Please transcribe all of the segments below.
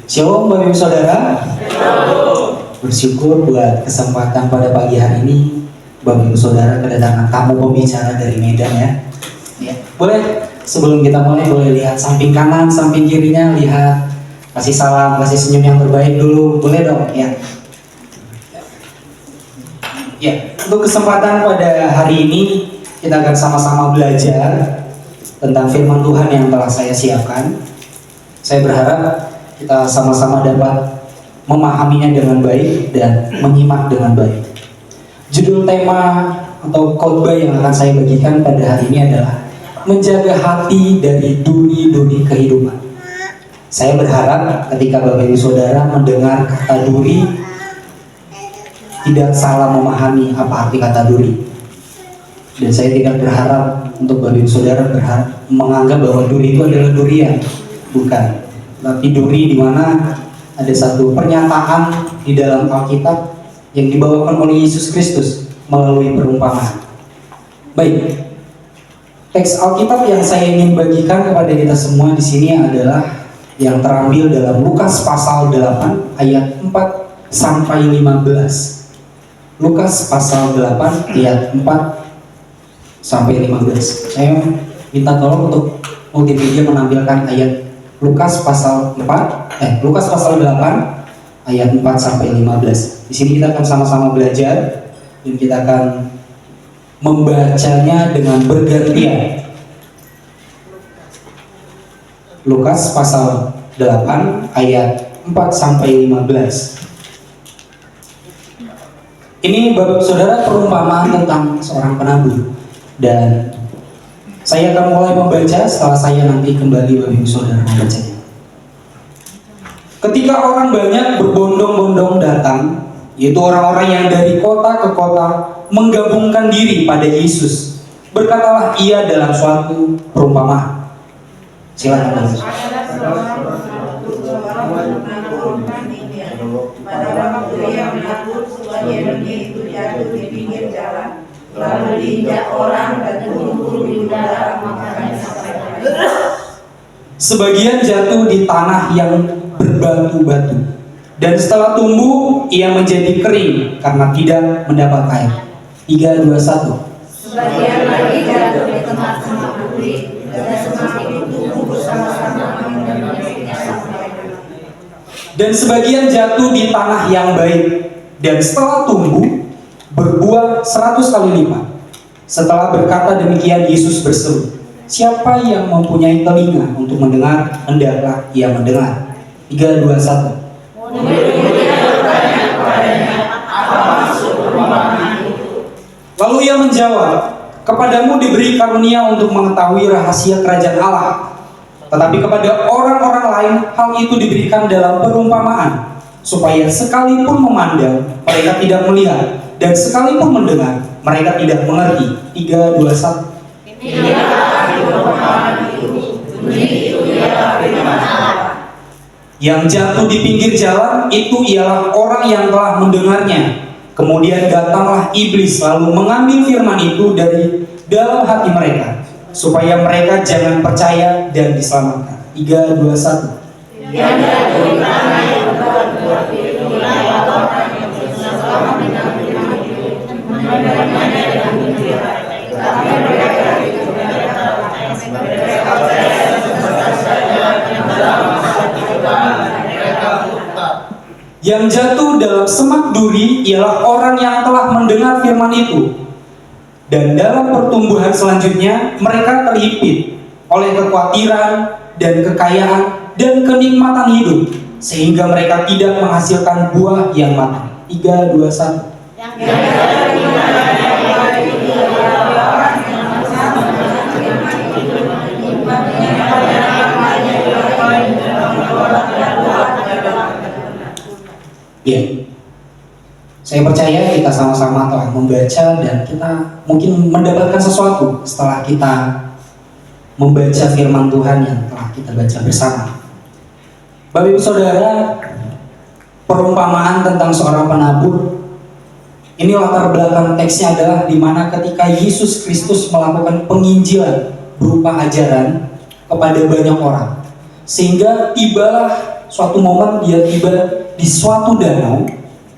Shalom Bapak Ibu Saudara. Bersyukur buat kesempatan pada pagi hari ini Bapak Ibu Saudara kedatangan tamu pembicara dari Medan ya. Boleh sebelum kita mulai boleh lihat samping kanan, samping kirinya, lihat, kasih salam, kasih senyum yang terbaik dulu, boleh dong ya. Ya, untuk kesempatan pada hari ini kita akan sama-sama belajar tentang firman Tuhan yang telah saya siapkan. Saya berharap kita sama-sama dapat memahaminya dengan baik dan menyimak dengan baik. Judul tema atau khotbah yang akan saya bagikan pada hari ini adalah menjaga hati dari duri-duri kehidupan. Saya berharap ketika Bapak Ibu Saudara mendengar kata duri, tidak salah memahami apa arti kata duri. Dan saya tidak berharap untuk Bapak Ibu Saudara menganggap bahwa duri itu adalah durian. Bukan. Tapi duri di mana ada satu pernyataan di dalam Alkitab yang dibawakan oleh Yesus Kristus melalui perumpamaan. Baik, teks Alkitab yang saya ingin bagikan kepada kita semua di sini adalah yang terambil dalam Lukas pasal 8 ayat 4 sampai 15. Lukas pasal 8 ayat 4 sampai 15. Saya minta tolong untuk multimedia menampilkan ayat Lukas pasal 8 ayat 4 sampai 15. Di sini kita akan sama-sama belajar dan kita akan membacanya dengan bergantian. Lukas pasal 8 ayat 4 sampai 15. Ini Bapak Saudara perumpamaan tentang seorang penabur, dan saya akan mulai membaca setelah saya nanti kembali Bapak Ibu Saudara membacanya. Ketika orang banyak berbondong-bondong datang, yaitu orang-orang yang dari kota ke kota menggabungkan diri pada Yesus, berkatalah ia dalam suatu perumpamaan. Silakan Bapak. Pada waktu ia menabur, sebagian benih itu jatuh di pinggir jalan, lalu diinjak orang dan tumbuh di udara, makanya sampai hari. Sebagian jatuh di tanah yang berbatu-batu, dan setelah tumbuh ia menjadi kering karena tidak mendapat air. 3, 2, 1. Sebagian lagi jatuh di tengah-tengah bukit, dan semak itu tumbuh bersama-sama menjadinya sampai hari. Dan sebagian jatuh di tanah yang baik, dan setelah tumbuh berbuah 100 kali lipat. Setelah berkata demikian, Yesus berseru, "Siapa yang mempunyai telinga untuk mendengar, hendaklah ia mendengar." 3, 2, 1. Lalu ia menjawab, "Kepadamu diberi karunia untuk mengetahui rahasia kerajaan Allah, tetapi kepada orang-orang lain hal itu diberikan dalam perumpamaan, supaya sekalipun memandang mereka tidak melihat, dan sekalipun mendengar mereka tidak mengerti." 3, 2, 1. Yang jatuh di pinggir jalan itu ialah orang yang telah mendengarnya. Kemudian datanglah iblis lalu mengambil firman itu dari dalam hati mereka, supaya mereka jangan percaya dan diselamatkan. 3, 2, 1. Yang jatuh dalam semak duri ialah orang yang telah mendengar firman itu, dan dalam pertumbuhan selanjutnya mereka terhimpit oleh kekhawatiran dan kekayaan dan kenikmatan hidup, sehingga mereka tidak menghasilkan buah yang matang. 3, 2, 1. Ya, saya percaya kita sama-sama telah membaca dan kita mungkin mendapatkan sesuatu setelah kita membaca firman Tuhan yang telah kita baca bersama. Bapak Ibu Saudara, perumpamaan tentang seorang penabur ini latar belakang teksnya adalah di mana ketika Yesus Kristus melakukan penginjilan berupa ajaran kepada banyak orang, sehingga tibalah suatu momen dia tiba di suatu danau,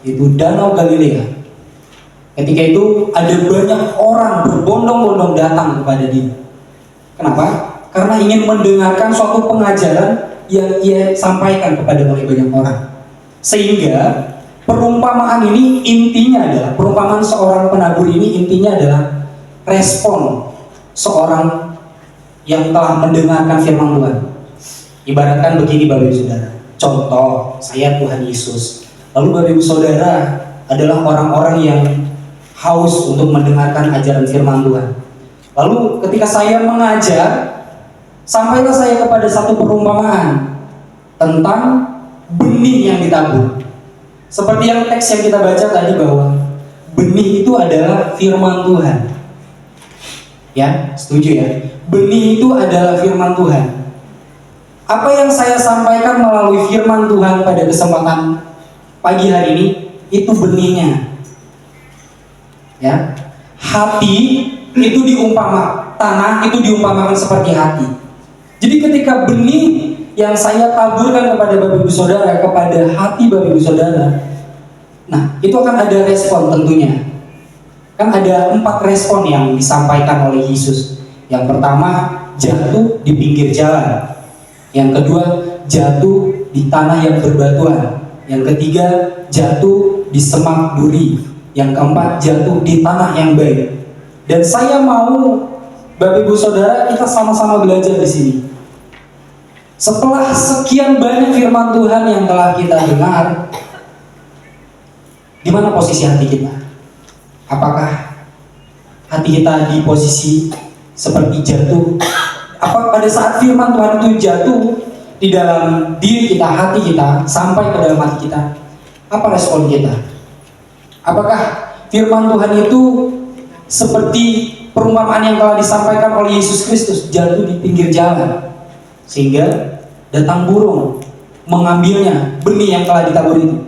yaitu Danau Galilea. Ketika itu ada banyak orang berbondong-bondong datang kepada dia. Kenapa? Karena ingin mendengarkan suatu pengajaran yang ia sampaikan kepada banyak orang. Sehingga perumpamaan ini intinya adalah, perumpamaan seorang penabur ini intinya adalah respon seorang yang telah mendengarkan firman Tuhan. Ibaratkan begini Bapak Ibu Saudara, contoh saya Tuhan Yesus, lalu Bapak Ibu Saudara adalah orang-orang yang haus untuk mendengarkan ajaran firman Tuhan. Lalu ketika saya mengajar, sampailah saya kepada satu perumpamaan tentang benih yang ditabur. Seperti yang teks yang kita baca tadi, bahwa benih itu adalah firman Tuhan. Ya, setuju ya? Benih itu adalah firman Tuhan. Apa yang saya sampaikan melalui firman Tuhan pada kesempatan pagi hari ini, itu benihnya. Ya, hati itu tanah itu diumpamakan seperti hati. Jadi ketika benih yang saya taburkan kepada Bapak Ibu Saudara, kepada hati Bapak Ibu Saudara, nah itu akan ada respon tentunya. Kan ada 4 respon yang disampaikan oleh Yesus. Yang pertama, jatuh di pinggir jalan. Yang kedua, jatuh di tanah yang berbatuan. Yang ketiga, jatuh di semak duri. Yang keempat, jatuh di tanah yang baik. Dan saya mau Bapak Ibu Saudara kita sama-sama belajar di sini. Setelah sekian banyak firman Tuhan yang telah kita dengar, di mana posisi hati kita? Apakah hati kita di posisi seperti jatuh? Apa pada saat firman Tuhan itu jatuh di dalam diri kita, hati kita, sampai ke dalam hati kita, apa respon kita? Apakah firman Tuhan itu seperti perumpamaan yang telah disampaikan oleh Yesus Kristus, jatuh di pinggir jalan, sehingga datang burung mengambilnya, benih yang telah ditabur itu?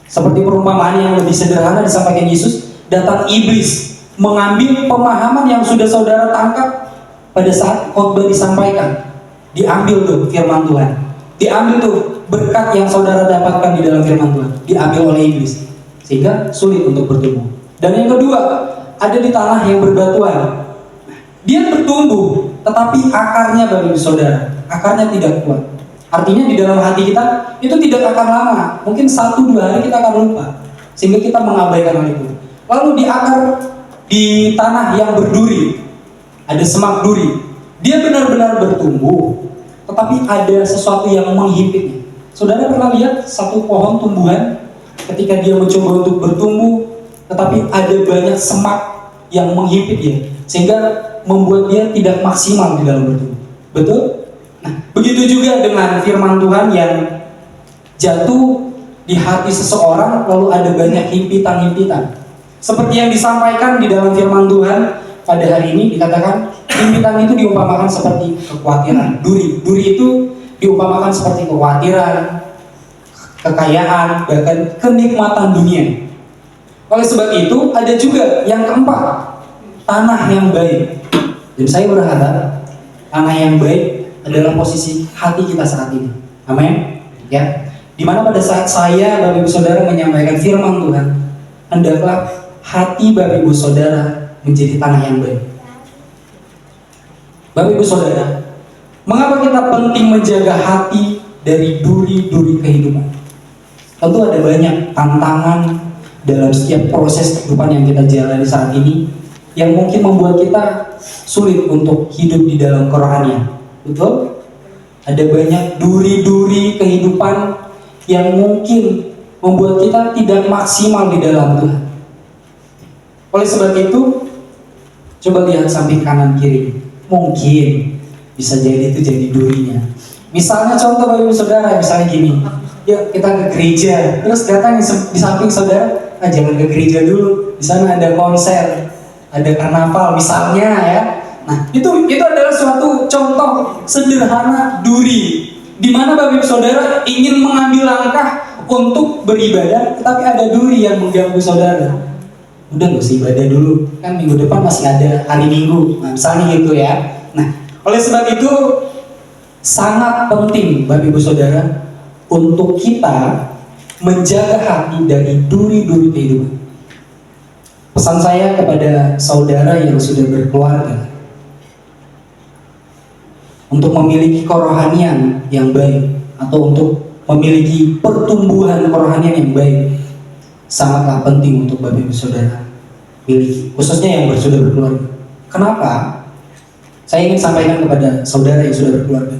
Seperti perumpamaan yang lebih sederhana disampaikan Yesus, datang iblis mengambil pemahaman yang sudah saudara tangkap pada saat khotbah disampaikan. Diambil tuh firman Tuhan, diambil tuh berkat yang saudara dapatkan di dalam firman Tuhan, diambil oleh iblis, sehingga sulit untuk bertumbuh. Dan yang kedua, ada di tanah yang berbatuan. Dia bertumbuh, tetapi akarnya Bapak Ibu Saudara, akarnya tidak kuat. Artinya di dalam hati kita itu tidak akan lama, mungkin 1-2 hari kita akan lupa, sehingga kita mengabaikan hal itu. Lalu di akar, di tanah yang berduri, ada semak duri. Dia benar-benar bertumbuh, tetapi ada sesuatu yang menghimpitnya. Saudara pernah lihat satu pohon tumbuhan, ketika dia mencoba untuk bertumbuh, tetapi ada banyak semak yang menghimpit dia, sehingga membuat dia tidak maksimal di dalam bertumbuh. Betul? Nah, begitu juga dengan firman Tuhan yang jatuh di hati seseorang, lalu ada banyak himpitan-himpitan. Seperti yang disampaikan di dalam firman Tuhan pada hari ini, dikatakan himpitan itu diumpamakan seperti kekhawatiran. Duri itu diumpamakan seperti kekhawatiran, kekayaan, bahkan kenikmatan dunia. Oleh sebab itu, ada juga yang keempat, tanah yang baik. Dan saya berharap tanah yang baik adalah posisi hati kita saat ini. Amin. Ya. Dimana pada saat saya, Bapak Ibu Saudara, menyampaikan firman Tuhan, hendaklah hati Bapak Ibu Saudara menjadi tanah yang baik. Bapak Ibu Saudara, mengapa kita penting menjaga hati dari duri-duri kehidupan? Tentu ada banyak tantangan dalam setiap proses kehidupan yang kita jalani saat ini, yang mungkin membuat kita sulit untuk hidup di dalam kerohanian. Betul? Ada banyak duri-duri kehidupan yang mungkin membuat kita tidak maksimal di dalam Tuhan. Oleh sebab itu, coba lihat samping kanan kiri. Mungkin bisa jadi itu jadi durinya. Misalnya contoh Bapak Ibu Saudara, misalnya gini, yuk kita ke gereja, terus datang di samping saudara, jangan ke gereja dulu, di sana ada konser, ada karnaval misalnya ya. Nah, itu adalah suatu contoh sederhana duri, di mana Bapak Ibu Saudara ingin mengambil langkah untuk beribadah, tetapi ada duri yang mengganggu saudara. Udah gak usah ibadah dulu, kan minggu depan masih ada hari Minggu, nah, misalnya gitu ya. Nah, oleh sebab itu sangat penting Bapak Ibu Saudara untuk kita menjaga hati dari duri-duri kehidupan. Pesan saya kepada saudara yang sudah berkeluarga, untuk memiliki kerohanian yang baik atau untuk memiliki pertumbuhan kerohanian yang baik, sangatlah penting untuk Bapak Ibu Saudara miliki, khususnya yang sudah berkeluarga. Kenapa? Saya ingin sampaikan kepada saudara yang sudah berkeluarga.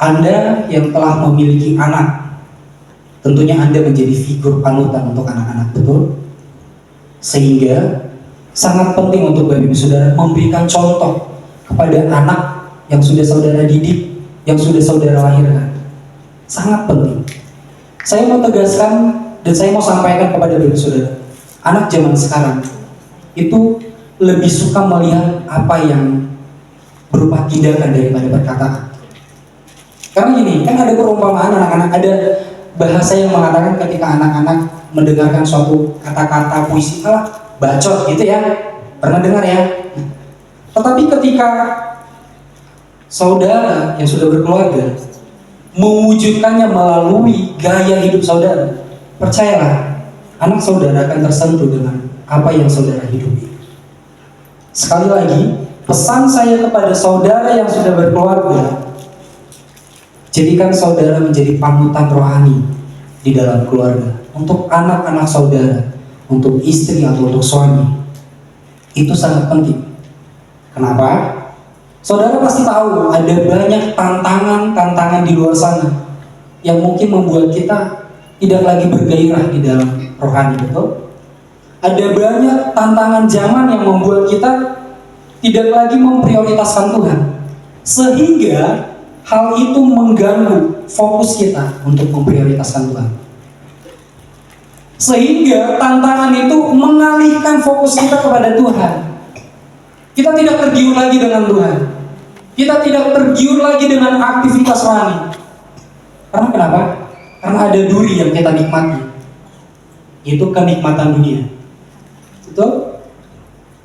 Anda yang telah memiliki anak, tentunya Anda menjadi figur panutan untuk anak-anak, betul? Sehingga sangat penting untuk Bapak Ibu Saudara memberikan contoh kepada anak yang sudah saudara didik, yang sudah saudara lahirkan. Sangat penting. Saya mau tegaskan dan saya mau sampaikan kepada Bapak Ibu Saudara, anak zaman sekarang itu lebih suka melihat apa yang berupa tindakan daripada perkataan. Karena gini, kan ada perumpamaan anak-anak, ada bahasa yang mengatakan ketika anak-anak mendengarkan suatu kata-kata puisi, bacot gitu ya, pernah dengar ya? Tetapi ketika saudara yang sudah berkeluarga mewujudkannya melalui gaya hidup saudara, percayalah, anak saudara akan tersentuh dengan apa yang saudara hidupi. Sekali lagi, pesan saya kepada saudara yang sudah berkeluarga, jadikan saudara menjadi panutan rohani di dalam keluarga. Untuk anak-anak saudara, untuk istri atau untuk suami, itu sangat penting. Kenapa? Saudara pasti tahu ada banyak tantangan di luar sana yang mungkin membuat kita tidak lagi bergairah di dalam rohani, betul? Ada banyak tantangan zaman yang membuat kita tidak lagi memprioritaskan Tuhan, sehingga hal itu mengganggu fokus kita untuk memprioritaskan Tuhan. Sehingga tantangan itu mengalihkan fokus kita kepada Tuhan. Kita tidak tergiur lagi dengan Tuhan. Kita tidak tergiur lagi dengan aktivitas rohani. Karena kenapa? Karena ada duri yang kita nikmati. Itu kenikmatan dunia. Betul?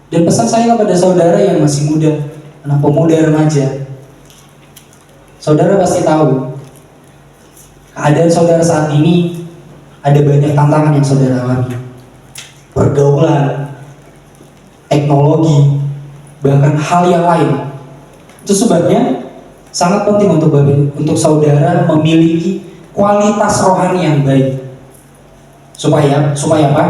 Dan pesan saya kepada saudara yang masih muda, anak pemuda remaja, saudara pasti tahu keadaan saudara saat ini ada banyak tantangan yang saudara alami. Pergaulan, teknologi, bahkan hal yang lain. Itu sebabnya sangat penting untuk saudara memiliki kualitas rohani yang baik. Supaya apa?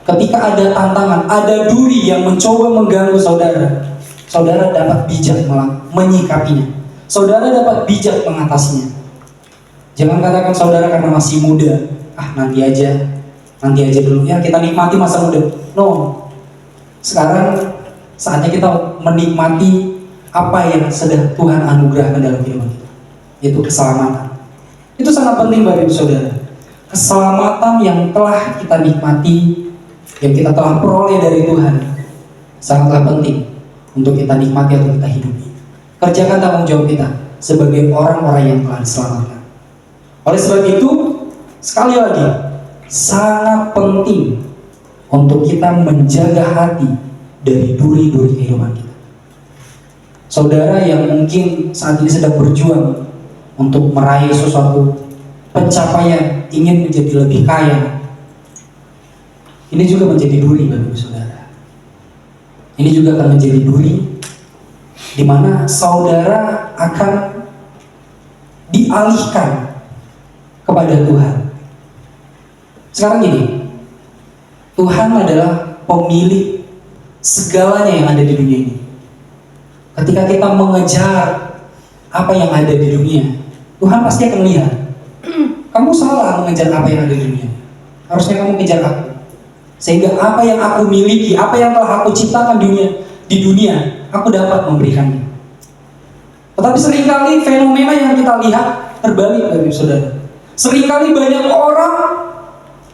Ketika ada tantangan, ada duri yang mencoba mengganggu saudara, saudara dapat bijak menyikapinya. Saudara dapat bijak mengatasinya. Jangan katakan saudara karena masih muda, nanti aja dulu ya, kita nikmati masa muda. No, sekarang saatnya kita menikmati apa yang sedang Tuhan anugerahkan dalam kehidupan kita, yaitu keselamatan. Itu sangat penting Bapak Ibu Saudara. Keselamatan yang telah kita nikmati, yang kita telah peroleh dari Tuhan, sangatlah penting untuk kita nikmati atau kita hidupi. Kerjakan tanggung jawab kita sebagai orang-orang yang telah diselamatkan. Oleh sebab itu, sekali lagi, sangat penting untuk kita menjaga hati dari duri-duri kehidupan kita. Saudara yang mungkin saat ini sedang berjuang untuk meraih sesuatu pencapaian, ingin menjadi lebih kaya, ini juga menjadi duri bagi saudara. Ini juga akan menjadi duri di mana saudara akan dialihkan kepada Tuhan. Sekarang gini, Tuhan adalah pemilik segalanya yang ada di dunia ini. Ketika kita mengejar apa yang ada di dunia, Tuhan pasti akan melihat, kamu salah mengejar apa yang ada di dunia. Harusnya kamu kejar aku. Sehingga apa yang aku miliki, apa yang telah aku ciptakan di dunia, aku dapat memberikannya. Tetapi seringkali fenomena yang kita lihat terbalik, Bapak Ibu Saudara. Seringkali banyak orang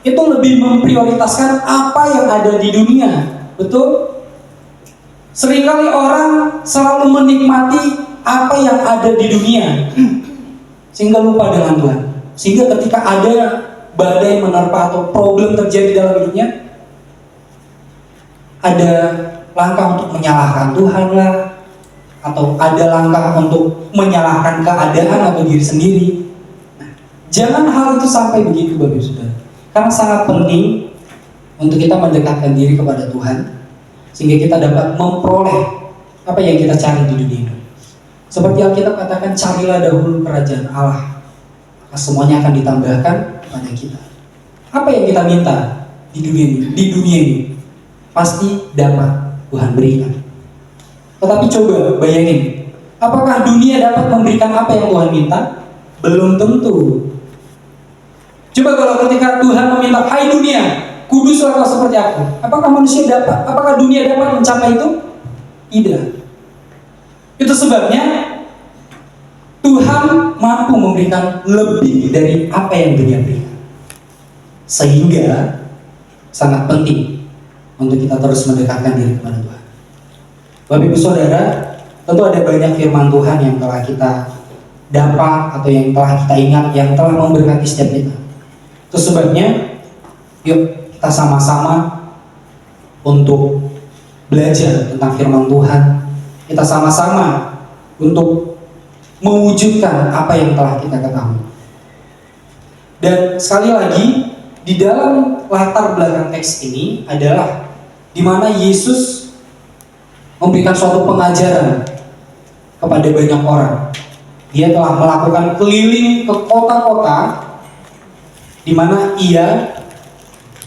itu lebih memprioritaskan apa yang ada di dunia. Betul? Seringkali orang selalu menikmati apa yang ada di dunia, sehingga lupa dengan Tuhan. Sehingga ketika ada badai menerpa atau problem terjadi dalam hidupnya, ada langkah untuk menyalahkan Tuhan lah, atau ada langkah untuk menyalahkan keadaan atau diri sendiri. Nah, Jangan hal itu sampai begitu Bapak Ibu Saudara. Karena sangat penting untuk kita mendekatkan diri kepada Tuhan, sehingga kita dapat memperoleh apa yang kita cari di dunia ini. Seperti Alkitab katakan, carilah dahulu kerajaan Allah, maka semuanya akan ditambahkan kepada kita. Apa yang kita minta di dunia ini pasti dapat Tuhan berikan. Tetapi coba bayangin, apakah dunia dapat memberikan apa yang Tuhan minta? Belum tentu. Coba kalau ketika Tuhan meminta, hai dunia, kuduslah kau seperti aku. Apakah manusia dapat? Apakah dunia dapat mencapai itu? Tidak. Itu sebabnya Tuhan mampu memberikan lebih dari apa yang dunia berikan. Sehingga sangat penting untuk kita terus mendekatkan diri kepada Tuhan. Bapak Ibu Saudara, tentu ada banyak firman Tuhan yang telah kita dapat atau yang telah kita ingat, yang telah memberkati setiap kita. Itu sebabnya yuk kita sama-sama untuk belajar tentang firman Tuhan. Kita sama-sama untuk mewujudkan apa yang telah kita ketahui. Dan sekali lagi, di dalam latar belakang teks ini adalah di mana Yesus memberikan suatu pengajaran kepada banyak orang. Dia telah melakukan keliling ke kota-kota di mana ia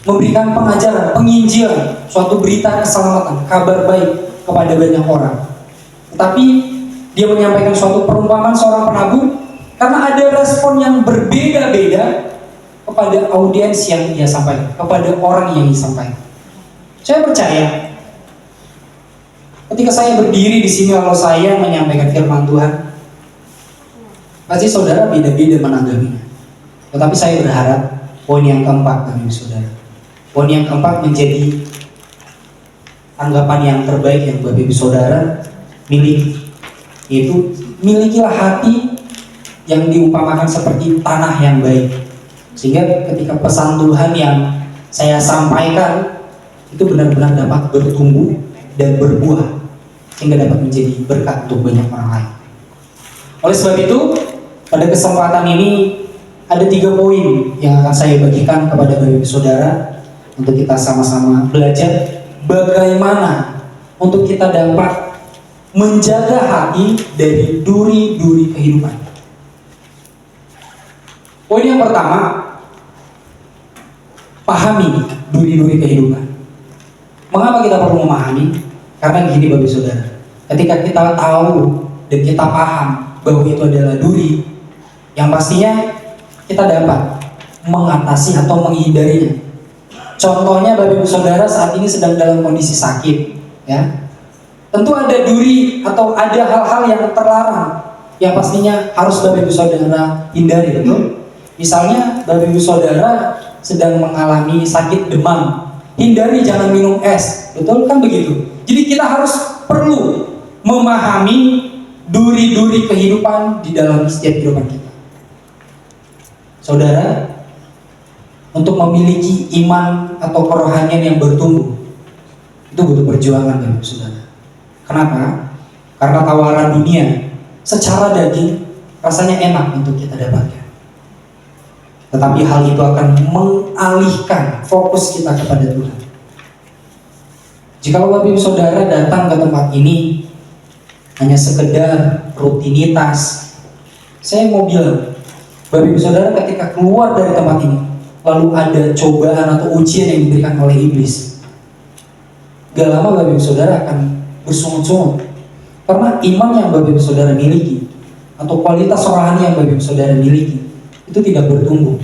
memberikan pengajaran, penginjilan, suatu berita keselamatan, kabar baik kepada banyak orang. Tetapi dia menyampaikan suatu perumpamaan seorang penabur karena ada respon yang berbeda-beda kepada audiens yang dia sampaikan, kepada orang yang disampaikan. Saya percaya ketika saya berdiri di sini lalu saya menyampaikan firman Tuhan, pasti saudara beda-beda menanggapinya. Tetapi saya berharap poin yang keempat, Bapak Ibu Saudara, poin yang keempat menjadi tanggapan yang terbaik yang Bapak Ibu Saudara miliki, yaitu milikilah hati yang diumpamakan seperti tanah yang baik, sehingga ketika pesan Tuhan yang saya sampaikan itu benar-benar dapat bertumbuh dan berbuah, sehingga dapat menjadi berkat untuk banyak orang lain. Oleh sebab itu, pada kesempatan ini ada 3 poin yang akan saya bagikan kepada Bapak Ibu Saudara untuk kita sama-sama belajar bagaimana untuk kita dapat menjaga hati dari duri-duri kehidupan. Poin yang pertama, pahami duri-duri kehidupan. Mengapa kita perlu memahami? Karena gini Bapak Ibu Saudara, ketika kita tahu dan kita paham bahwa itu adalah duri, yang pastinya kita dapat mengatasi atau menghindarinya. Contohnya Bapak Ibu Saudara saat ini sedang dalam kondisi sakit, ya. Tentu ada duri atau ada hal-hal yang terlarang yang pastinya harus Bapak Ibu Saudara hindari, betul? Misalnya Bapak Ibu Saudara sedang mengalami sakit demam, hindari jangan minum es, betul kan begitu? Jadi kita harus perlu memahami duri-duri kehidupan di dalam setiap kehidupan kita. Saudara, untuk memiliki iman atau kerohanian yang bertumbuh itu butuh perjuangan, Bapak Saudara. Kenapa? Karena tawaran dunia secara daging rasanya enak untuk kita dapatkan. Tetapi hal itu akan mengalihkan fokus kita kepada Tuhan. Jika Bapak Ibu Saudara datang ke tempat ini hanya sekedar rutinitas, saya mau bilang, Bapak Ibu Saudara ketika keluar dari tempat ini lalu ada cobaan atau ujian yang diberikan oleh iblis, gak lama Bapak Ibu Saudara akan bersungut-sungut. Karena iman yang Bapak Ibu Saudara miliki atau kualitas rohani yang Bapak Ibu Saudara miliki itu tidak bertumbuh.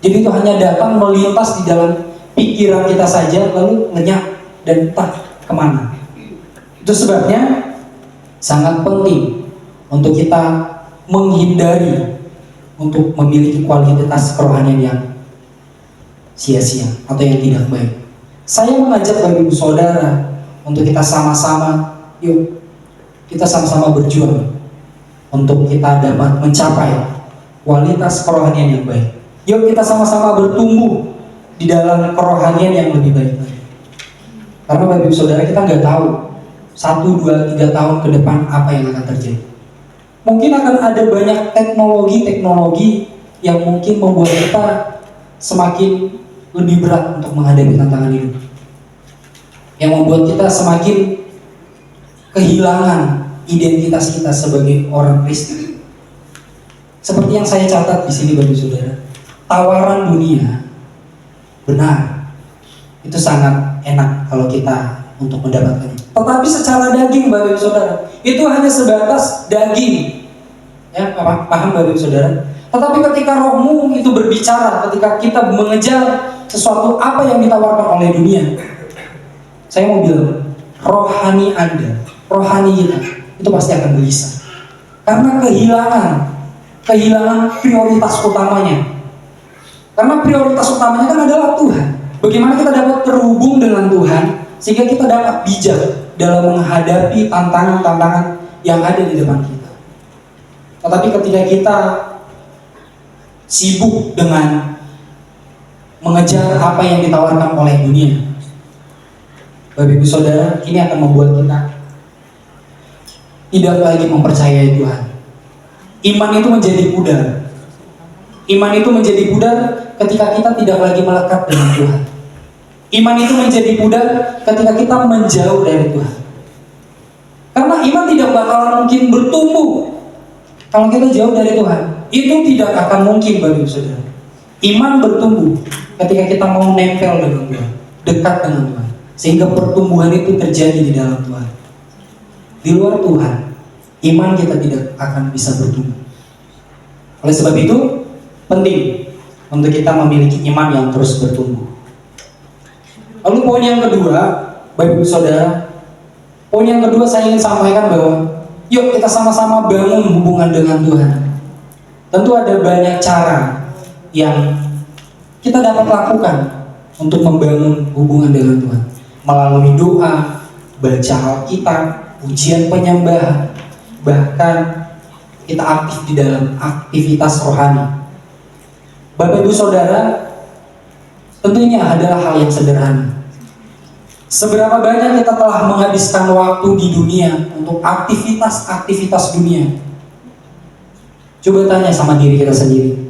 Jadi itu hanya datang melintas di dalam pikiran kita saja lalu lenyap dan entah kemana. Itu sebabnya sangat penting untuk kita menghindari untuk memiliki kualitas kerohanian yang sia-sia atau yang tidak baik. Saya mengajak Bapak Ibu Saudara untuk kita sama-sama, yuk kita sama-sama berjuang untuk kita dapat mencapai kualitas kerohanian yang baik. Yuk kita sama-sama bertumbuh di dalam kerohanian yang lebih baik lagi. Karena Bapak Ibu Saudara kita nggak tahu 1, 2, 3 tahun ke depan apa yang akan terjadi. Mungkin akan ada banyak teknologi-teknologi yang mungkin membuat kita semakin lebih berat untuk menghadapi tantangan hidup, yang membuat kita semakin kehilangan identitas kita sebagai orang Kristen. Seperti yang saya catat di sini Bapak Saudara, tawaran dunia benar, itu sangat enak kalau kita untuk mendapatkannya. Tetapi secara daging Bapak Saudara, itu hanya sebatas daging. Ya, paham Bapak Saudara? Tetapi ketika rohmu itu berbicara, ketika kita mengejar sesuatu apa yang ditawarkan oleh dunia, saya mau bilang, rohani Anda, rohani kita, itu pasti akan gelisah. Karena kehilangan prioritas utamanya. Karena prioritas utamanya kan adalah Tuhan. Bagaimana kita dapat terhubung dengan Tuhan, sehingga kita dapat bijak dalam menghadapi tantangan-tantangan yang ada di depan kita. Tetapi ketika kita sibuk dengan mengejar apa yang ditawarkan oleh dunia, Bapak Ibu Saudara, ini akan membuat kita tidak lagi mempercayai Tuhan. Iman itu menjadi pudar. Iman itu menjadi pudar ketika kita tidak lagi melekat dengan Tuhan. Iman itu menjadi pudar ketika kita menjauh dari Tuhan. Karena iman tidak bakalan mungkin bertumbuh kalau kita jauh dari Tuhan. Itu tidak akan mungkin Bapak Ibu Saudara. Iman bertumbuh ketika kita mau nempel dengan Tuhan, dekat dengan Tuhan, sehingga pertumbuhan itu terjadi di dalam Tuhan. Di luar Tuhan, iman kita tidak akan bisa bertumbuh. Oleh sebab itu, penting untuk kita memiliki iman yang terus bertumbuh. Lalu poin yang kedua, Bapak Ibu Saudara, poin yang kedua saya ingin sampaikan bahwa yuk kita sama-sama bangun hubungan dengan Tuhan. Tentu ada banyak cara yang kita dapat lakukan untuk membangun hubungan dengan Tuhan. Melalui doa, baca Alkitab, ujian penyembahan, bahkan kita aktif di dalam aktivitas rohani. Bapak Ibu Saudara, tentunya adalah hal yang sederhana. Seberapa banyak kita telah menghabiskan waktu di dunia untuk aktivitas-aktivitas dunia? Coba tanya sama diri kita sendiri.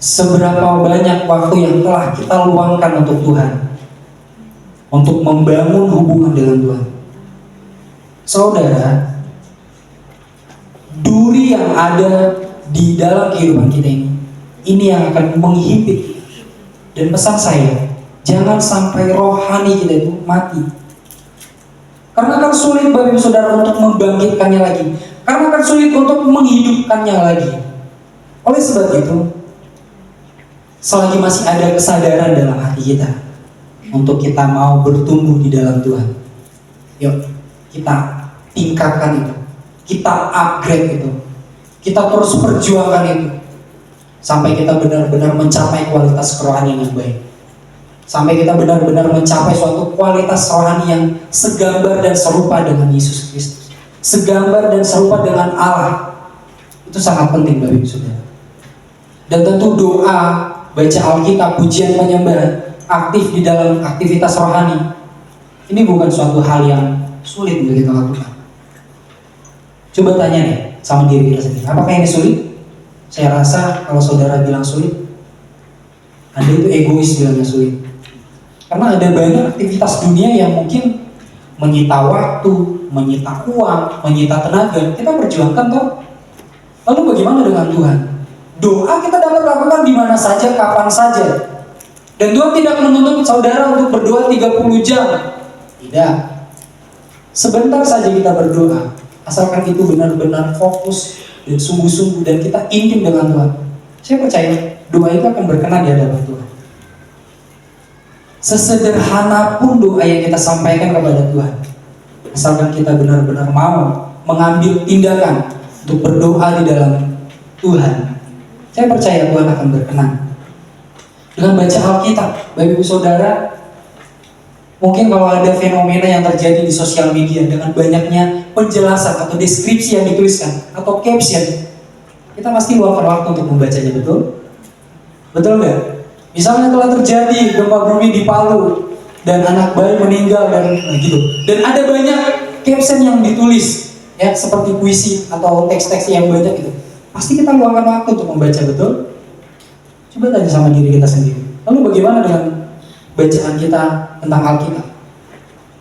Seberapa banyak waktu yang telah kita luangkan untuk Tuhan, untuk membangun hubungan dengan Tuhan? Saudara, duri yang ada di dalam kehidupan kita ini yang akan menghimpit. Dan pesan saya, jangan sampai rohani kita itu mati. Karena akan sulit bagi saudara untuk membangkitkannya lagi. Karena akan sulit untuk menghidupkannya lagi. Oleh sebab itu, selagi masih ada kesadaran dalam hati kita untuk kita mau bertumbuh di dalam Tuhan, yuk kita tingkatkan itu, kita upgrade itu, kita terus perjuangkan itu sampai kita benar-benar mencapai kualitas kerohanian yang baik, sampai kita benar-benar mencapai suatu kualitas rohani yang segambar dan serupa dengan Yesus Kristus, segambar dan serupa dengan Allah. Itu sangat penting bagi saudara. Dan tentu doa, baca Alkitab, pujian penyembahan, aktif di dalam aktivitas rohani, ini bukan suatu hal yang sulit untuk kita lakukan. Coba tanya deh sama diri kita sendiri, apakah ini sulit? Saya rasa kalau saudara bilang sulit, Anda itu egois bilangnya sulit. Karena ada banyak aktivitas dunia yang mungkin menyita waktu, menyita uang, menyita tenaga. Kita perjuangkan toh. Lalu bagaimana dengan Tuhan? Doa kita dapat lakukan di mana saja, kapan saja. Dan Tuhan tidak menuntut saudara untuk berdoa 30 jam. Tidak. Sebentar saja kita berdoa, asalkan itu benar-benar fokus dan sungguh-sungguh dan kita intim dengan Tuhan. Saya percaya doa itu akan berkenan di hadapan Tuhan. Sesederhana pun doa yang kita sampaikan kepada Tuhan, asalkan kita benar-benar mau mengambil tindakan untuk berdoa di dalam Tuhan, saya percaya Tuhan akan berkenan. Dengan baca Alkitab, Bapak Ibu Saudara, mungkin kalau ada fenomena yang terjadi di sosial media dengan banyaknya penjelasan atau deskripsi yang dituliskan atau caption, kita pasti luangkan waktu untuk membacanya, betul? Betul nggak? Misalnya telah terjadi gempa bumi di Palu dan anak bayi meninggal dan gitu. Dan ada banyak caption yang ditulis, ya seperti puisi atau teks-teks yang banyak itu. Pasti kita luangkan waktu untuk membaca, betul? Coba tanya sama diri kita sendiri. Lalu bagaimana dengan bacaan kita tentang Alkitab?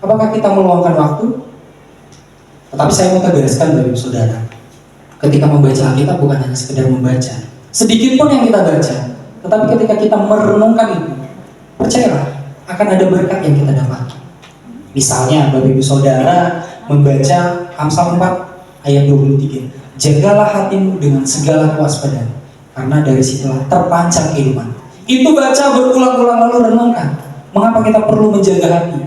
Apakah kita meluangkan waktu? Tetapi saya mau tegaskan Bapak Ibu Saudara, ketika membaca Alkitab bukan hanya sekedar membaca. Sedikit pun yang kita baca, tetapi ketika kita merenungkan itu, percayalah akan ada berkat yang kita dapat. Misalnya Bapak Ibu Saudara membaca Amsal 4 ayat 23. Jagalah hatimu dengan segala kewaspadaan, karena dari situlah terpancar kehidupan. Itu baca berulang-ulang lalu renungkan. Mengapa kita perlu menjaga hati?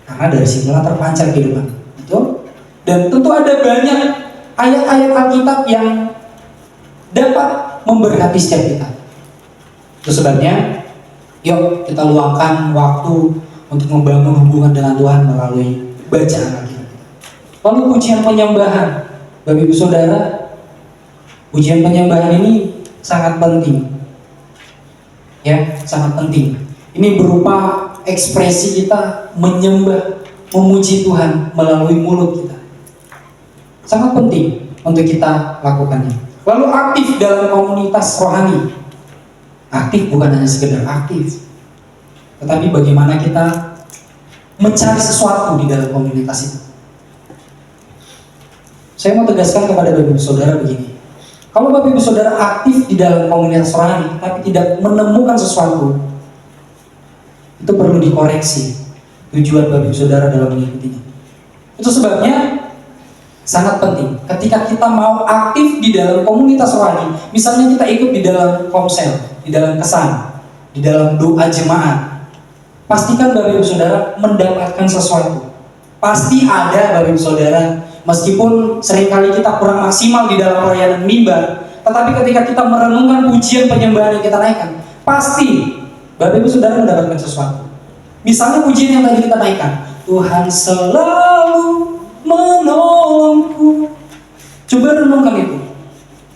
Karena dari situlah terpancar kehidupan. Betul? Dan tentu ada banyak ayat-ayat Alkitab yang dapat memberkati setiap kita. Itu sebabnya, yuk kita luangkan waktu untuk membangun hubungan dengan Tuhan melalui bacaan Alkitab. Lalu pujian penyembahan, Bapak Ibu Saudara, pujian penyembahan ini sangat penting. Ya, sangat penting. Ini berupa ekspresi kita menyembah, memuji Tuhan melalui mulut kita. Sangat penting untuk kita lakukannya. Lalu aktif dalam komunitas rohani. Aktif bukan hanya sekedar aktif, tetapi bagaimana kita mencari sesuatu di dalam komunitas itu. Saya mau tegaskan kepada Bapak Ibu Saudara begini. Kalau Bapak Ibu Saudara aktif di dalam komunitas rohani tapi tidak menemukan sesuatu, itu perlu dikoreksi tujuan Bapak Ibu Saudara dalam mengikutinya. Itu sebabnya sangat penting ketika kita mau aktif di dalam komunitas rohani. Misalnya kita ikut di dalam komsel, di dalam kesan, di dalam doa jemaat, pastikan Bapak Ibu Saudara mendapatkan sesuatu. Pasti ada Bapak Ibu Saudara, meskipun seringkali kita kurang maksimal di dalam pelayanan mimbar, tetapi ketika kita merenungkan pujian penyembahan yang kita naikkan, pasti Bapak Ibu Saudara mendapatkan sesuatu. Misalnya pujian yang tadi kita naikkan, Tuhan selalu menolongku. Coba renungkan itu.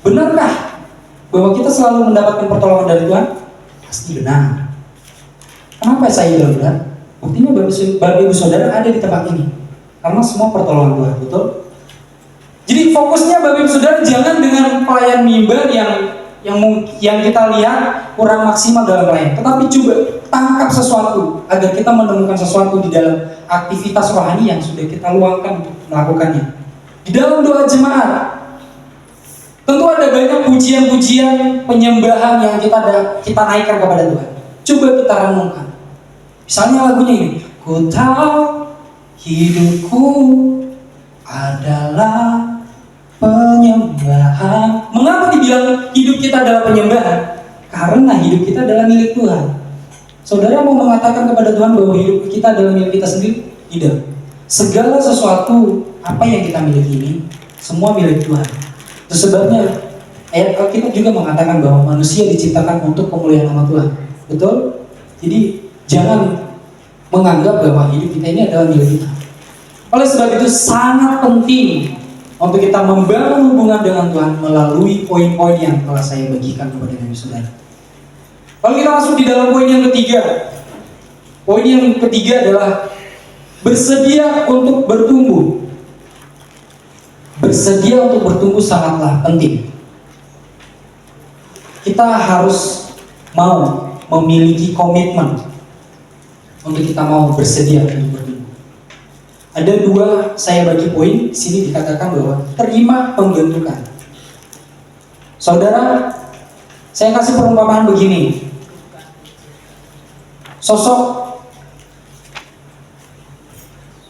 Benarkah bahwa kita selalu mendapatkan pertolongan dari Tuhan? Pasti benar. Kenapa saya bilang benar? Buktinya Bapak Ibu Saudara ada di tempat ini karena semua pertolongan Tuhan, betul? Jadi fokusnya Bapak Ibu Saudara jangan dengan pelayan mimbar yang kita lihat kurang maksimal dalam pelayan, tetapi coba tangkap sesuatu agar kita menemukan sesuatu di dalam aktivitas rohani yang sudah kita luangkan untuk melakukannya. Di dalam doa jemaat, tentu ada banyak pujian-pujian penyembahan yang kita naikkan kepada Tuhan. Coba kita renungkan. Misalnya lagunya ini, ku tahu hidupku adalah penyembahan. Mengapa dibilang hidup kita adalah penyembahan? Karena hidup kita adalah milik Tuhan. Saudara mau mengatakan kepada Tuhan bahwa hidup kita adalah milik kita sendiri? Tidak. Segala sesuatu apa yang kita miliki ini semua milik Tuhan. Itu sebabnya ayat Alkitab juga mengatakan bahwa manusia diciptakan untuk kemuliaan nama Tuhan. Betul? Jadi jangan menganggap bahwa hidup kita ini adalah milik kita. Oleh sebab itu sangat penting untuk kita membangun hubungan dengan Tuhan melalui poin-poin yang telah saya bagikan kepada Bapak Saudara. Lalu kita masuk di dalam poin yang ketiga. Poin yang ketiga adalah bersedia untuk bertumbuh. Bersedia untuk bertumbuh sangatlah penting. Kita harus mau memiliki komitmen untuk kita mau bersedia untuk bertumbuh. Ada dua saya bagi poin. Di sini dikatakan bahwa terima pembentukan. Saudara, saya kasih perumpamaan begini. Sosok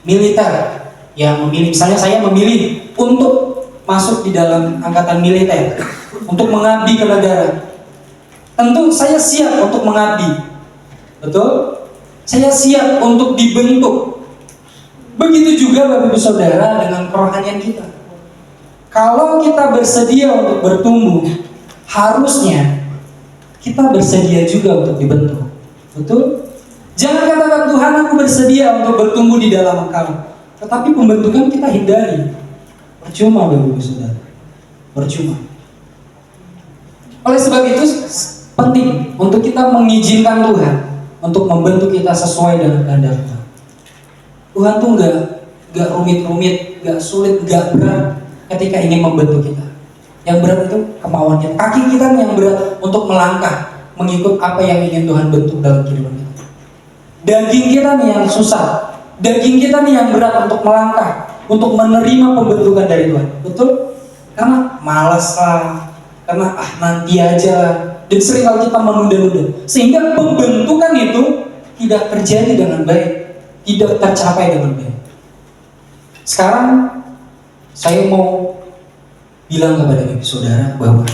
militer yang memilih, misalnya saya memilih untuk masuk di dalam angkatan militer, untuk mengabdi ke negara. Tentu saya siap untuk mengabdi. Betul? Saya siap untuk dibentuk. Begitu juga Bapak Ibu Saudara dengan kerohanian kita. Kalau kita bersedia untuk bertumbuh, harusnya kita bersedia juga untuk dibentuk. Betul? Jangan katakan Tuhan aku bersedia untuk bertumbuh di dalam Engkau, tetapi pembentukan kita hindari. Percuma Bapak Ibu Saudara. Percuma. Oleh sebab itu penting untuk kita mengizinkan Tuhan untuk membentuk kita sesuai dengan kehendak Tuhan. Tuhan tuh nggak rumit-rumit, nggak sulit, nggak berat ketika ingin membentuk kita. Yang berat itu kemauan kita. Kaki kita nih yang berat untuk melangkah mengikut apa yang ingin Tuhan bentuk dalam kehidupan kita. Daging kita nih yang susah. Daging kita nih yang berat untuk melangkah, untuk menerima pembentukan dari Tuhan. Betul? Karena malas lah, karena nanti aja lah. Dan seringkali kita menunda-nunda. Sehingga pembentukan itu tidak terjadi dengan baik, tidak tercapai dengan baik. Sekarang saya mau bilang kepada ibu saudara bahwa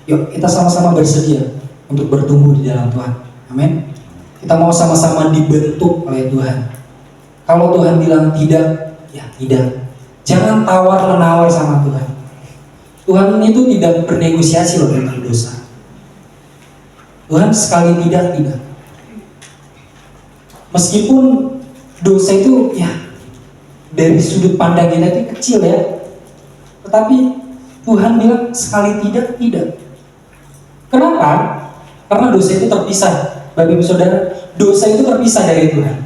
yuk kita sama-sama bersedia untuk bertumbuh di dalam Tuhan. Amin. Kita mau sama-sama dibentuk oleh Tuhan. Kalau Tuhan bilang tidak, ya tidak. Jangan tawar-menawar sama Tuhan. Tuhan itu tidak bernegosiasi loh tentang dosa. Tuhan sekali tidak. Meskipun dosa itu ya dari sudut pandang kita itu kecil ya, tetapi Tuhan bilang sekali tidak. Kenapa? Karena dosa itu terpisah. Bapak Ibu Saudara, dosa itu terpisah dari Tuhan.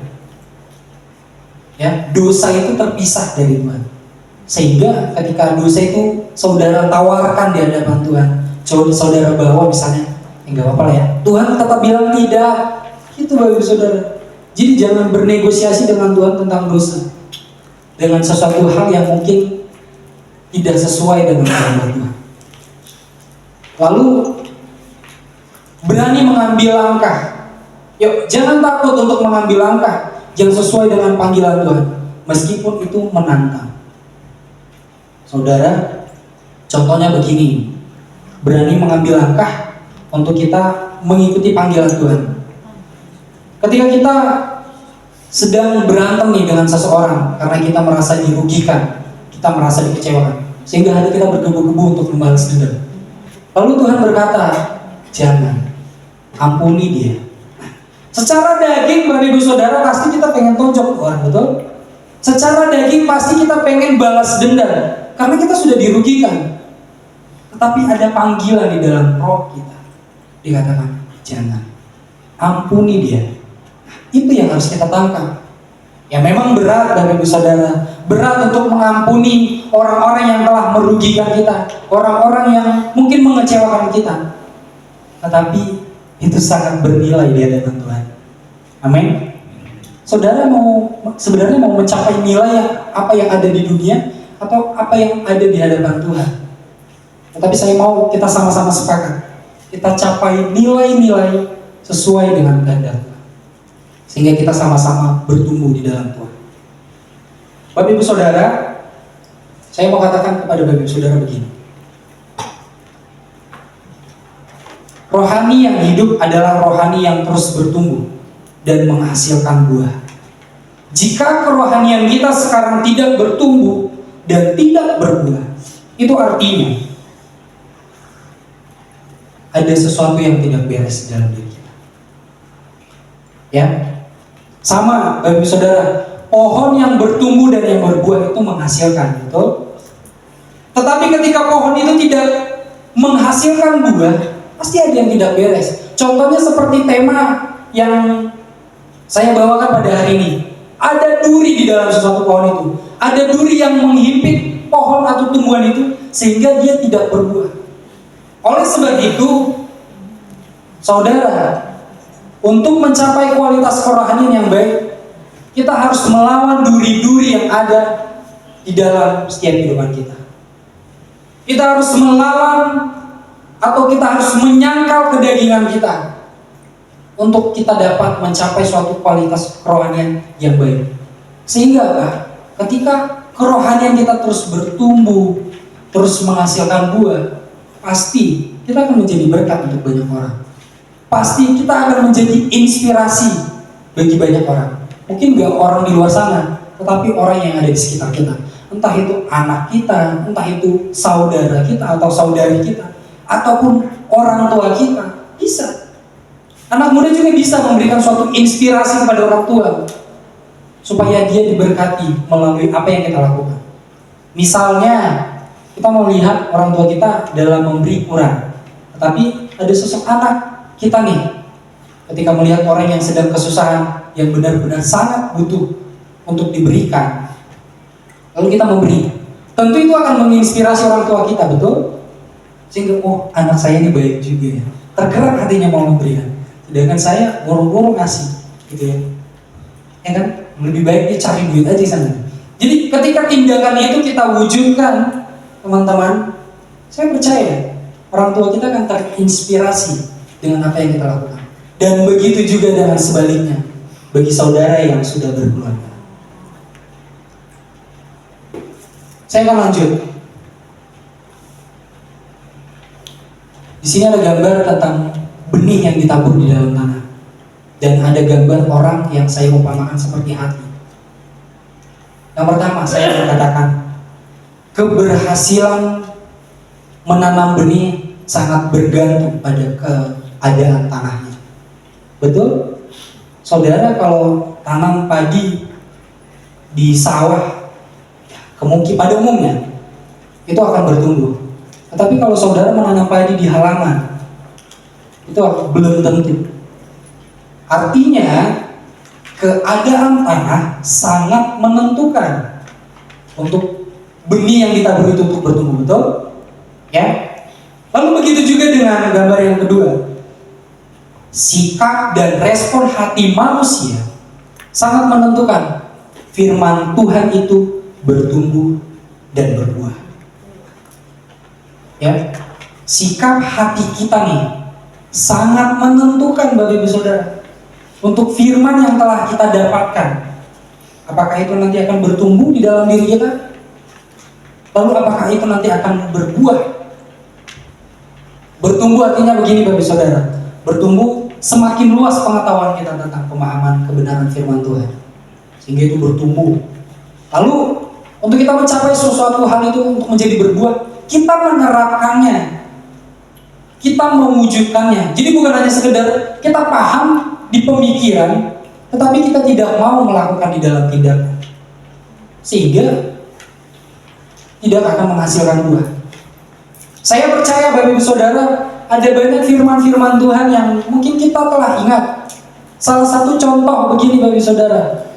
Ya, dosa itu terpisah dari Tuhan. Sehingga ketika dosa itu saudara tawarkan di hadapan Tuhan, saudara bawa misalnya, enggak apa-apa lah ya. Tuhan tetap bilang tidak. Itu Bapak Ibu Saudara. Jadi jangan bernegosiasi dengan Tuhan tentang dosa. Dengan sesuatu hal yang mungkin tidak sesuai dengan kehendak Tuhan. Lalu berani mengambil langkah. Yuk, jangan takut untuk mengambil langkah yang sesuai dengan panggilan Tuhan, meskipun itu menantang. Saudara, contohnya begini, berani mengambil langkah untuk kita mengikuti panggilan Tuhan. Ketika kita sedang berantem nih dengan seseorang karena kita merasa dirugikan, kita merasa dikecewakan, sehingga hati kita bergebu-gebu untuk membalas dendam. Lalu Tuhan berkata, jangan, ampuni dia. Secara daging, Bapak Ibu Saudara, pasti kita pengen tonjok orang, betul? Secara daging pasti kita pengen balas dendam karena kita sudah dirugikan. Tetapi ada panggilan di dalam roh kita. Dikatakan, jangan, ampuni dia. Itu yang harus kita tangkap. Ya memang berat Bapak Ibu Saudara, berat untuk mengampuni orang-orang yang telah merugikan kita, orang-orang yang mungkin mengecewakan kita. Tetapi itu sangat bernilai di hadapan Tuhan. Amin. Saudara sebenarnya mau mencapai nilai apa yang ada di dunia atau apa yang ada di hadapan Tuhan? Tetapi saya mau kita sama-sama sepakat, kita capai nilai-nilai sesuai dengan kehendak Tuhan, sehingga kita sama-sama bertumbuh di dalam Tuhan. Bapak Ibu Saudara, saya mau katakan kepada Bapak Ibu Saudara begini. Rohani yang hidup adalah rohani yang terus bertumbuh dan menghasilkan buah. Jika kerohanian kita sekarang tidak bertumbuh dan tidak berbuah, itu artinya ada sesuatu yang tidak beres dalam diri kita. Ya, sama Bapak Ibu Saudara, pohon yang bertumbuh dan yang berbuah itu menghasilkan, betul? Tetapi ketika pohon itu tidak menghasilkan buah, pasti ada yang tidak beres. Contohnya seperti tema yang saya bawakan pada hari ini. Ada duri di dalam sesuatu pohon itu. Ada duri yang menghimpit pohon atau tumbuhan itu sehingga dia tidak berbuah. Oleh sebab itu, saudara, untuk mencapai kualitas kerohanian yang baik, kita harus melawan duri-duri yang ada di dalam setiap kehidupan kita. Kita harus melawan atau kita harus menyangkal kedagingan kita untuk kita dapat mencapai suatu kualitas kerohanian yang baik. Sehingga ketika kerohanian kita terus bertumbuh, terus menghasilkan buah, pasti kita akan menjadi berkat untuk banyak orang. Pasti kita akan menjadi inspirasi bagi banyak orang. Mungkin gak orang di luar sana, tetapi orang yang ada di sekitar kita. Entah itu anak kita, entah itu saudara kita atau saudari kita, ataupun orang tua kita, bisa. Anak muda juga bisa memberikan suatu inspirasi kepada orang tua supaya dia diberkati melalui apa yang kita lakukan. Misalnya, kita mau lihat orang tua kita dalam memberi kurang, tetapi ada sosok anak kita nih, ketika melihat orang yang sedang kesusahan, yang benar-benar sangat butuh untuk diberikan, lalu kita memberi, tentu itu akan menginspirasi orang tua kita, betul? Sehingga anak saya ini baik juga ya. Tergerak hatinya mau memberikan. Sedangkan saya buru-buru ngasih, gitu ya. Ya kan? Lebih baik dia cari duit aja sana. Jadi ketika tindakan itu kita wujudkan, teman-teman, saya percaya orang tua kita akan terinspirasi dengan apa yang kita lakukan. Dan begitu juga dengan sebaliknya bagi saudara yang sudah berkeluarga. Saya akan lanjut. Di sini ada gambar tentang benih yang ditabur di dalam tanah. Dan ada gambar orang yang saya umpamakan seperti hati. Yang pertama, saya mengatakan keberhasilan menanam benih sangat bergantung pada keadaan tanahnya. Betul? Saudara kalau tanam padi di sawah, pada umumnya itu akan bertumbuh. Tetapi kalau saudara menanam padi di halaman, itu belum tentu. Artinya keadaan tanah sangat menentukan untuk benih yang ditabur itu untuk bertumbuh, betul? Ya. Lalu begitu juga dengan gambar yang kedua. Sikap dan respon hati manusia sangat menentukan firman Tuhan itu bertumbuh dan berbuah. Ya, sikap hati kita nih sangat menentukan Bapak Ibu Saudara untuk firman yang telah kita dapatkan. Apakah itu nanti akan bertumbuh di dalam diri kita? Lalu apakah itu nanti akan berbuah? Bertumbuh artinya begini Bapak Ibu Saudara. Bertumbuh semakin luas pengetahuan kita tentang pemahaman kebenaran firman Tuhan. Sehingga itu bertumbuh. Lalu untuk kita mencapai sesuatu hal itu untuk menjadi berbuah, kita menerapkannya, kita mewujudkannya. Jadi bukan hanya sekedar kita paham di pemikiran, tetapi kita tidak mau melakukan di dalam tindakan, sehingga tidak akan menghasilkan buah. Saya percaya Bapak Ibu Saudara, ada banyak firman-firman Tuhan yang mungkin kita telah ingat. Salah satu contoh begini Bapak Ibu Saudara,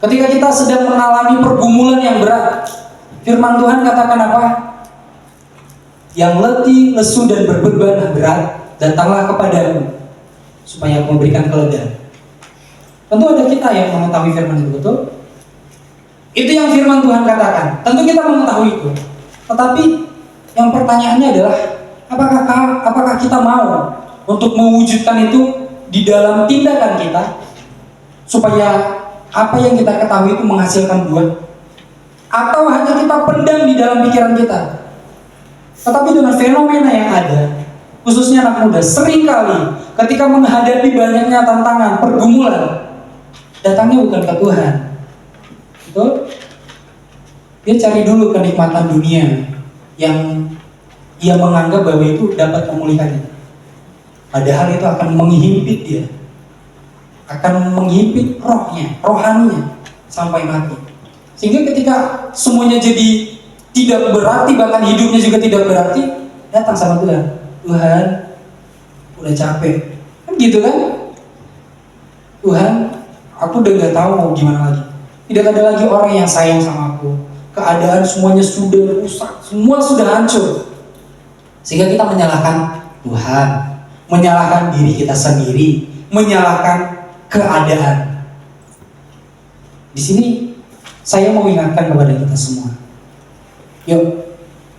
ketika kita sedang mengalami pergumulan yang berat, firman Tuhan katakan apa? Yang letih, lesu dan berbeban berat, datanglah kepadamu supaya aku memberikan kelegaan. Tentu ada kita yang mengetahui firman itu, betul? Itu yang firman Tuhan katakan. Tentu kita mengetahui itu. Tetapi yang pertanyaannya adalah apakah kita mau untuk mewujudkan itu di dalam tindakan kita supaya apa yang kita ketahui itu menghasilkan buah? Atau hanya kita pendam di dalam pikiran kita? Tetapi dengan fenomena yang ada, khususnya anak muda, seringkali ketika menghadapi banyaknya tantangan, pergumulan, datangnya bukan ke Tuhan. Betul? Dia cari dulu kenikmatan dunia yang ia menganggap bahwa itu dapat memulihkannya. Padahal itu akan menghimpit dia, akan menghimpit rohnya, rohaninya sampai mati. Sehingga ketika semuanya jadi tidak berarti, bahkan hidupnya juga tidak berarti, datang sama Tuhan. Tuhan, udah capek, kan gitu kan? Tuhan, aku udah gak tahu mau gimana lagi. Tidak ada lagi orang yang sayang sama aku. Keadaan semuanya sudah rusak, semua sudah hancur. Sehingga kita menyalahkan Tuhan, menyalahkan diri kita sendiri, menyalahkan keadaan. Di sini saya mau ingatkan kepada kita semua. Yuk,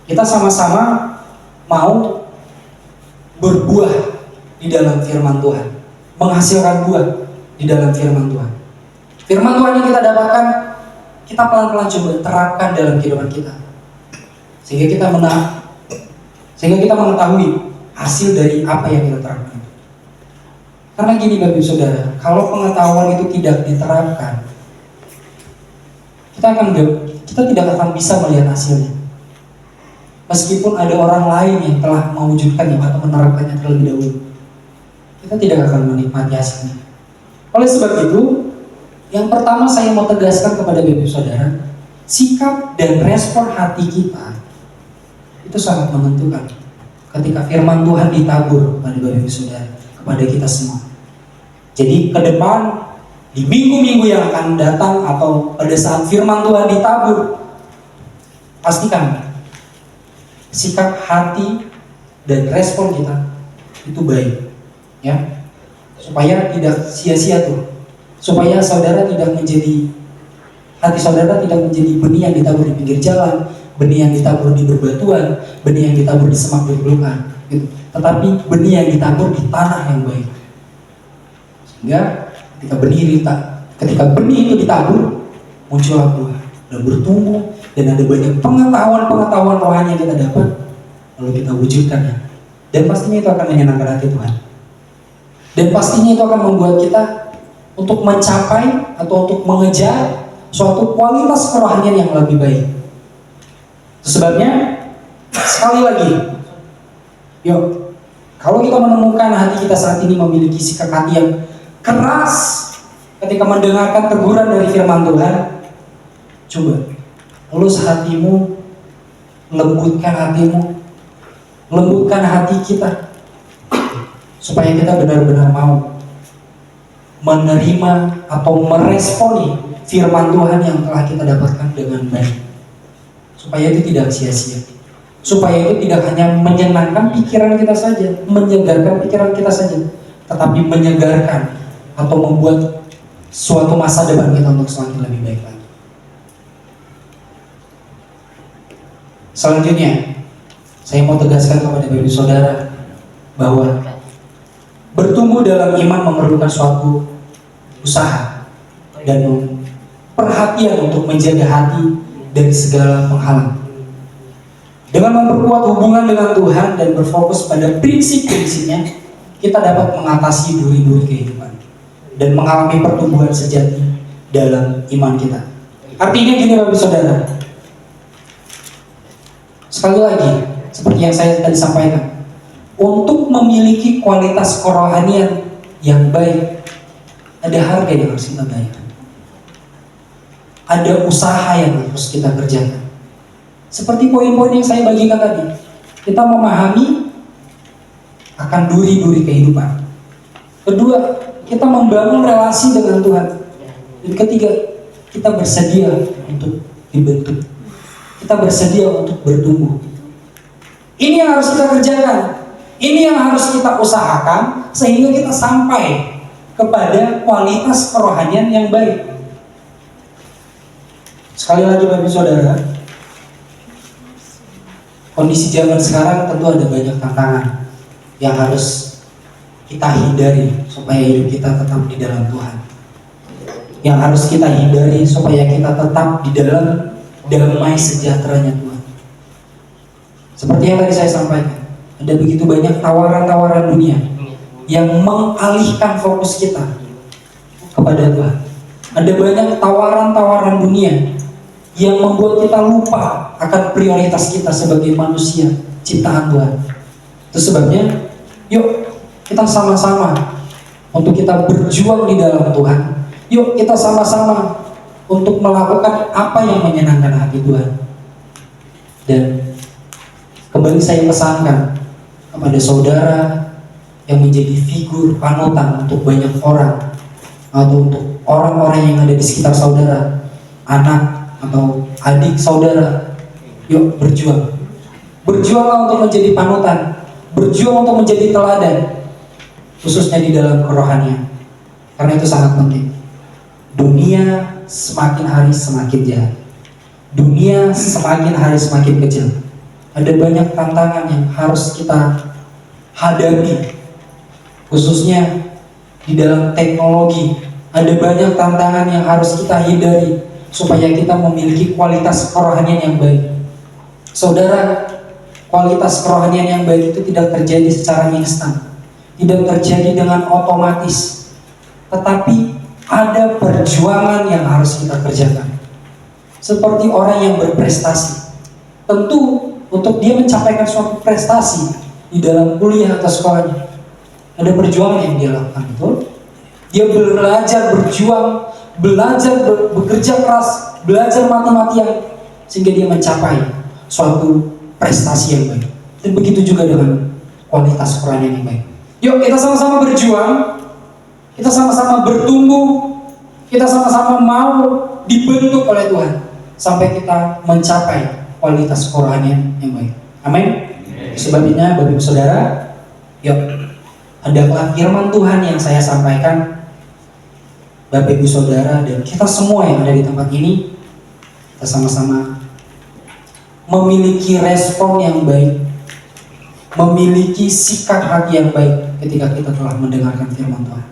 kita sama-sama mau berbuah di dalam firman Tuhan, menghasilkan buah di dalam firman Tuhan. Firman Tuhan yang kita dapatkan, kita pelan-pelan coba terapkan dalam kehidupan kita, sehingga kita mengetahui hasil dari apa yang kita terapkan. Karena gini Bapak Ibu Saudara, kalau pengetahuan itu tidak diterapkan, kita tidak akan bisa melihat hasilnya. Meskipun ada orang lain yang telah mewujudkannya atau menerapkannya terlebih dahulu, kita tidak akan menikmati hasilnya. Oleh sebab itu, yang pertama saya mau tegaskan kepada Bapak Ibu Saudara, sikap dan respon hati kita itu sangat menentukan ketika firman Tuhan ditabur kepada Bapak Ibu Saudara, kepada kita semua. Jadi ke depan, di minggu-minggu yang akan datang atau pada saat firman Tuhan ditabur, pastikan sikap hati dan respon kita itu baik, ya, supaya tidak sia-sia tuh, supaya saudara tidak menjadi hati saudara tidak menjadi benih yang ditabur di pinggir jalan, benih yang ditabur di berbatuan, benih yang ditabur di semak belukar, gitu. Tetapi benih yang ditabur di tanah yang baik. Sehingga ketika benih itu ditabur, muncullah buah dan bertumbuh, dan ada banyak pengetahuan rohani yang kita dapat, lalu kita wujudkan, dan pastinya itu akan menyenangkan hati Tuhan, dan pastinya itu akan membuat kita untuk mencapai atau untuk mengejar suatu kualitas kerohanian yang lebih baik. Itu sebabnya, sekali lagi, yuk, kalau kita menemukan hati kita saat ini memiliki sikap hati yang keras ketika mendengarkan teguran dari firman Tuhan, coba elus hatimu, lembutkan hatimu, lembutkan hati kita, supaya kita benar-benar mau menerima atau meresponi firman Tuhan yang telah kita dapatkan dengan baik, supaya itu tidak sia-sia, supaya itu tidak hanya menyenangkan pikiran kita saja, menyegarkan pikiran kita saja, tetapi menyegarkan atau membuat suatu masa depan kita untuk semakin lebih baik lagi. Selanjutnya, saya mau tegaskan kepada Bapak Ibu Saudara bahwa bertumbuh dalam iman memerlukan suatu usaha dan perhatian untuk menjaga hati dari segala penghalang. Dengan memperkuat hubungan dengan Tuhan dan berfokus pada prinsip-prinsipnya, kita dapat mengatasi duri-duri kehidupan dan mengalami pertumbuhan sejati dalam iman kita. Artinya gini Bapak Saudara, sekali lagi seperti yang saya tadi sampaikan, untuk memiliki kualitas kerohanian yang baik, ada harga yang harus kita bayar, ada usaha yang harus kita kerjakan. Seperti poin-poin yang saya bagikan tadi, kita memahami akan duri-duri kehidupan. Kedua, kita membangun relasi dengan Tuhan. Dan ketiga, kita bersedia untuk dibentuk, kita bersedia untuk bertumbuh. Ini yang harus kita kerjakan, ini yang harus kita usahakan, sehingga kita sampai kepada kualitas kerohanian yang baik. Sekali lagi Bapak Ibu Saudara, kondisi zaman sekarang tentu ada banyak tantangan yang harus kita hindari supaya hidup kita tetap di dalam Tuhan, yang harus kita hindari supaya kita tetap di dalam damai sejahteranya Tuhan. Seperti yang tadi saya sampaikan, ada begitu banyak tawaran-tawaran dunia yang mengalihkan fokus kita kepada Tuhan. Ada banyak tawaran-tawaran dunia yang membuat kita lupa akan prioritas kita sebagai manusia ciptaan Tuhan. Itu sebabnya, yuk kita sama-sama untuk kita berjuang di dalam Tuhan. Yuk kita sama-sama untuk melakukan apa yang menyenangkan hati Tuhan. Dan kembali saya pesankan kepada saudara yang menjadi figur panutan untuk banyak orang, atau untuk orang-orang yang ada di sekitar saudara, anak atau adik saudara, yuk berjuang. Berjuanglah untuk menjadi panutan, berjuang untuk menjadi teladan, khususnya di dalam kerohanian. Karena itu sangat penting. Dunia semakin hari semakin jahat, dunia semakin hari semakin kecil. Ada banyak tantangan yang harus kita hadapi, khususnya di dalam teknologi. Ada banyak tantangan yang harus kita hindari supaya kita memiliki kualitas kerohanian yang baik. Saudara, kualitas kerohanian yang baik itu tidak terjadi secara instan, tidak terjadi dengan otomatis, tetapi ada perjuangan yang harus kita kerjakan. Seperti orang yang berprestasi, tentu untuk dia mencapaikan suatu prestasi di dalam kuliah atau sekolahnya, ada perjuangan yang dia lakukan, betul? Dia belajar berjuang, belajar bekerja keras, belajar mati-matian, sehingga dia mencapai suatu prestasi yang baik. Dan begitu juga dengan kualitas kerohanian yang baik. Yuk kita sama-sama berjuang, kita sama-sama bertumbuh, kita sama-sama mau dibentuk oleh Tuhan sampai kita mencapai kualitas kerohanian yang baik. Amin. Sebabnya Bapak Ibu Saudara, yuk, hendaklah firman Tuhan yang saya sampaikan, Bapak Ibu Saudara dan kita semua yang ada di tempat ini, kita sama-sama memiliki respon yang baik, memiliki sikap hati yang baik ketika kita telah mendengarkan firman Tuhan.